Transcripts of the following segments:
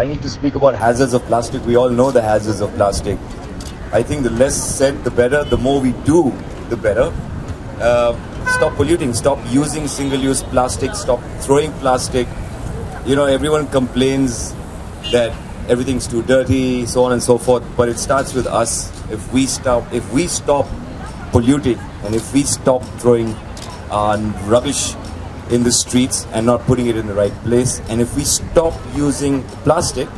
I need to speak about hazards of plastic. We all know the hazards of plastic. I think the less said, the better. The more we do, the better. Stop polluting. Stop using single-use plastic. Stop throwing plastic. You know, everyone complains that everything's too dirty, so on and so forth. But it starts with us. If we stop polluting, and if we stop throwing rubbish in the streets and not putting it in the right place, and if we stop using plastic,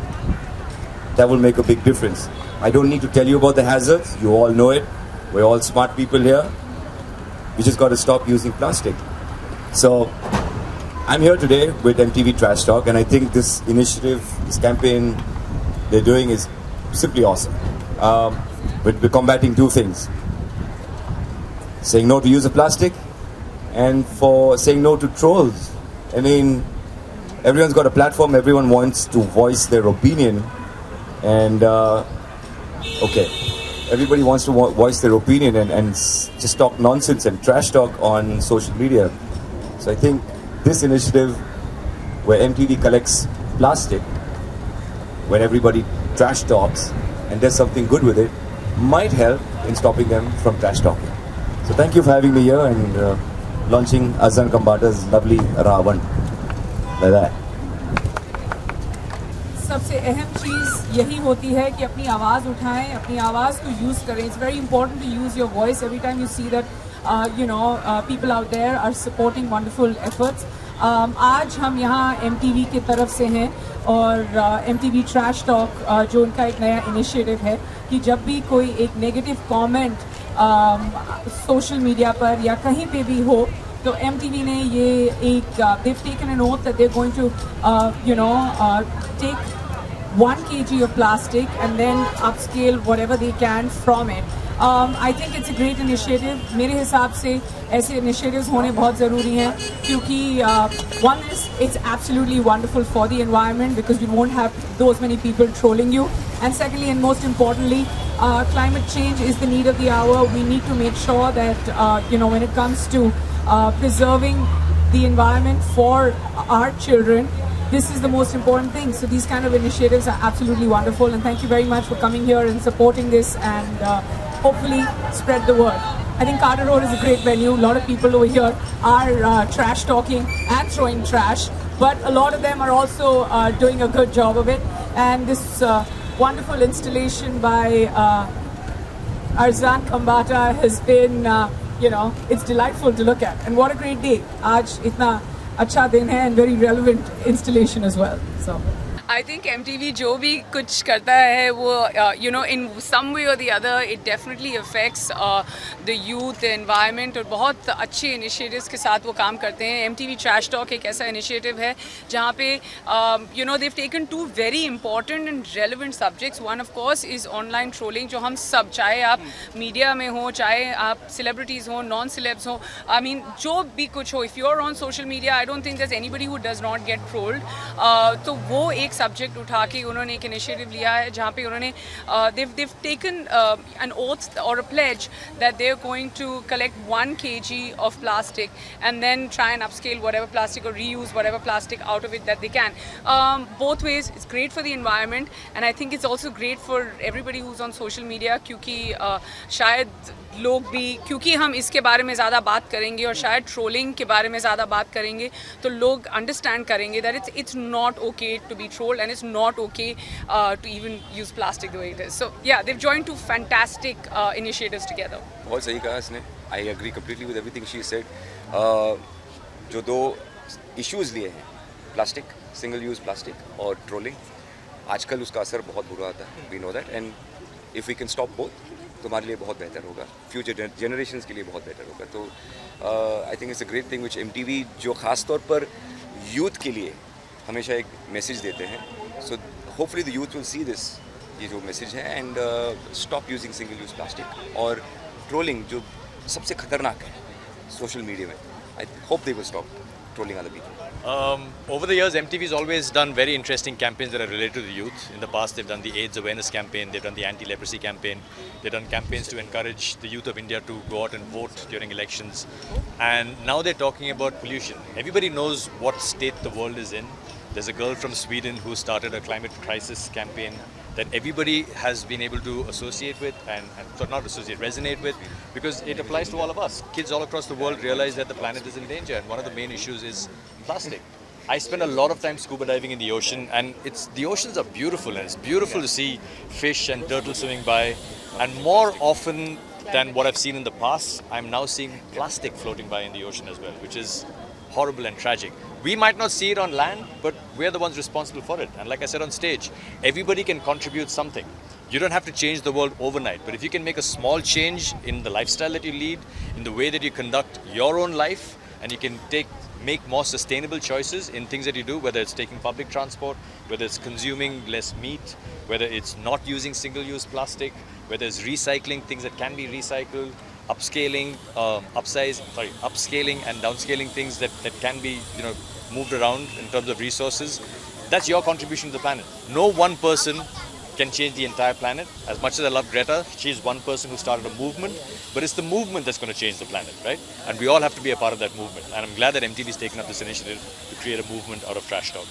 that will make a big difference. I don't need to tell you about the hazards. You all know it. We're all smart people here. We just got to stop using plastic. So I'm here today with MTV Trash Talk, and I think this initiative, this campaign they're doing is simply awesome. We're combating two things: saying no to use of plastic, and for saying no to trolls. I mean, everyone's got a platform, everyone wants to voice their opinion, and okay, everybody wants to voice their opinion and just talk nonsense and trash talk on social media. So I think this initiative, where MTV collects plastic, when everybody trash talks and does something good with it, might help in stopping them from trash talking. So thank you for having me here and launching Azan Kambata's lovely Ravan. Like that. सबसे अहम चीज़ यही होती है कि अपनी आवाज़ उठाएं, अपनी आवाज़ को यूज़ करें. It's very important to use your voice every time you see that people out there are supporting wonderful efforts. आज हम यहाँ MTV की तरफ से हैं और MTV Trash Talk जो उनका एक नया इनिशिएटिव है कि जब भी कोई एक नेगेटिव कमेंट सोशल मीडिया पर या कहीं पे भी हो, तो MTV ने ये एक they've taken an oath that they're going to take 1 kg of plastic and then upscale whatever they can from it. I think it's a great initiative. मेरे हिसाब से ऐसे initiatives होने बहुत ज़रूरी हैं क्योंकि one is it's absolutely wonderful for the environment because you won't have those many people trolling you, and secondly and most importantly, climate change is the need of the hour. We need to make sure that when it comes to preserving the environment for our children, this is the most important thing. So these kind of initiatives are absolutely wonderful, and thank you very much for coming here and supporting this and hopefully spread the word. I think Carter Road is a great venue. A lot of people over here are trash talking and throwing trash, but a lot of them are also doing a good job of it. And this wonderful installation by Azan Kambata has been, it's delightful to look at. And what a great day. Aaj itna अच्छा दिन है and very relevant installation as well. So I think MTV जो भी कुछ करता है वो in some way or the other it definitely affects the youth, the environment, और बहुत अच्छे initiatives के साथ वो काम करते हैं. MTV Trash Talk एक ऐसा initiative है जहाँ पे they've taken two very important and relevant subjects. One of course is online trolling, जो हम सब, चाहे आप media में हो, चाहे आप celebrities हो, non-celebs हो, I mean जो भी कुछ हो, if you're on social media, I don't think there's anybody who does not get trolled. तो वो एक सब्जेक्ट उठा के उन्होंने एक इनिशिएटिव लिया है जहाँ पे उन्होंने they've taken an oath or a pledge that they're going to collect 1 kg of plastic and then try and upscale whatever plastic or reuse whatever plastic out of it that they can. Both ways, it's great for the environment, and I think it's also great for everybody who's on social media क्योंकि शायद लोग भी, क्योंकि हम इसके बारे में ज़्यादा बात करेंगे और शायद ट्रोलिंग के बारे में ज़्यादा बात करेंगे तो लोग अंडरस्टैंड करेंगे that it's not okay to be trolled and it's not okay to even use plastic the way it is. So yeah, they've joined two fantastic initiatives together. बहुत सही कहा इसने. I agree completely with everything she said. जो दो issues लिए हैं, plastic, single use plastic और trolling, आजकल उसका असर बहुत बुरा आता है. We know that, and if we can stop both, तो हमारे लिए बहुत बेहतर होगा, फ्यूचर जनरेशंस के लिए बहुत बेहतर होगा. तो I think it's a great thing which MTV जो ख़ास तौर पर यूथ के लिए हमेशा एक मैसेज देते हैं. So hopefully the youth will see this, ये जो मैसेज है, and stop using single use plastic और ट्रोलिंग जो सबसे ख़तरनाक है सोशल मीडिया में. I hope they will stop trolling other people. Over the years, MTV has always done very interesting campaigns that are related to the youth. In the past, they've done the AIDS awareness campaign, they've done the anti-leprosy campaign, they've done campaigns to encourage the youth of India to go out and vote during elections. And now they're talking about pollution. Everybody knows what state the world is in. There's a girl from Sweden who started a climate crisis campaign that everybody has been able to associate with and so not associate, resonate with, because it applies to all of us. Kids all across the world realize that the planet is in danger, and one of the main issues is plastic. I spend a lot of time scuba diving in the ocean, and the oceans are beautiful, and it's beautiful to see fish and turtles swimming by. And more often than what I've seen in the past, I'm now seeing plastic floating by in the ocean as well, which is horrible and tragic. We might not see it on land, but we're the ones responsible for it. And like I said on stage, everybody can contribute something. You don't have to change the world overnight, but if you can make a small change in the lifestyle that you lead, in the way that you conduct your own life, and you can make more sustainable choices in things that you do, whether it's taking public transport, whether it's consuming less meat, whether it's not using single-use plastic, whether it's recycling things that can be recycled, upscaling and downscaling things that can be moved around in terms of resources. That's your contribution to the planet. No one person can change the entire planet. As much as I love Greta, she's one person who started a movement, but it's the movement that's going to change the planet, right? And we all have to be a part of that movement. And I'm glad that MTV's taken up this initiative to create a movement out of trash talk.